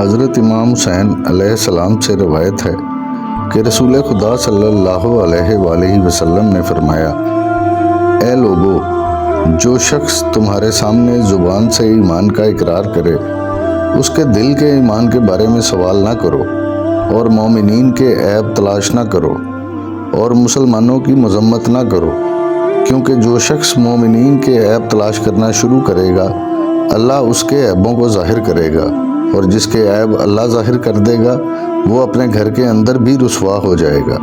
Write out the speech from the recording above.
حضرت امام حسین علیہ السلام سے روایت ہے کہ رسول خدا صلی اللہ علیہ وآلہ وسلم نے فرمایا، اے لوگو، جو شخص تمہارے سامنے زبان سے ایمان کا اقرار کرے اس کے دل کے ایمان کے بارے میں سوال نہ کرو اور مومنین کے عیب تلاش نہ کرو اور مسلمانوں کی مذمت نہ کرو، کیونکہ جو شخص مومنین کے عیب تلاش کرنا شروع کرے گا اللہ اس کے عیبوں کو ظاہر کرے گا، اور جس کے عیب اللہ ظاہر کر دے گا وہ اپنے گھر کے اندر بھی رسوا ہو جائے گا۔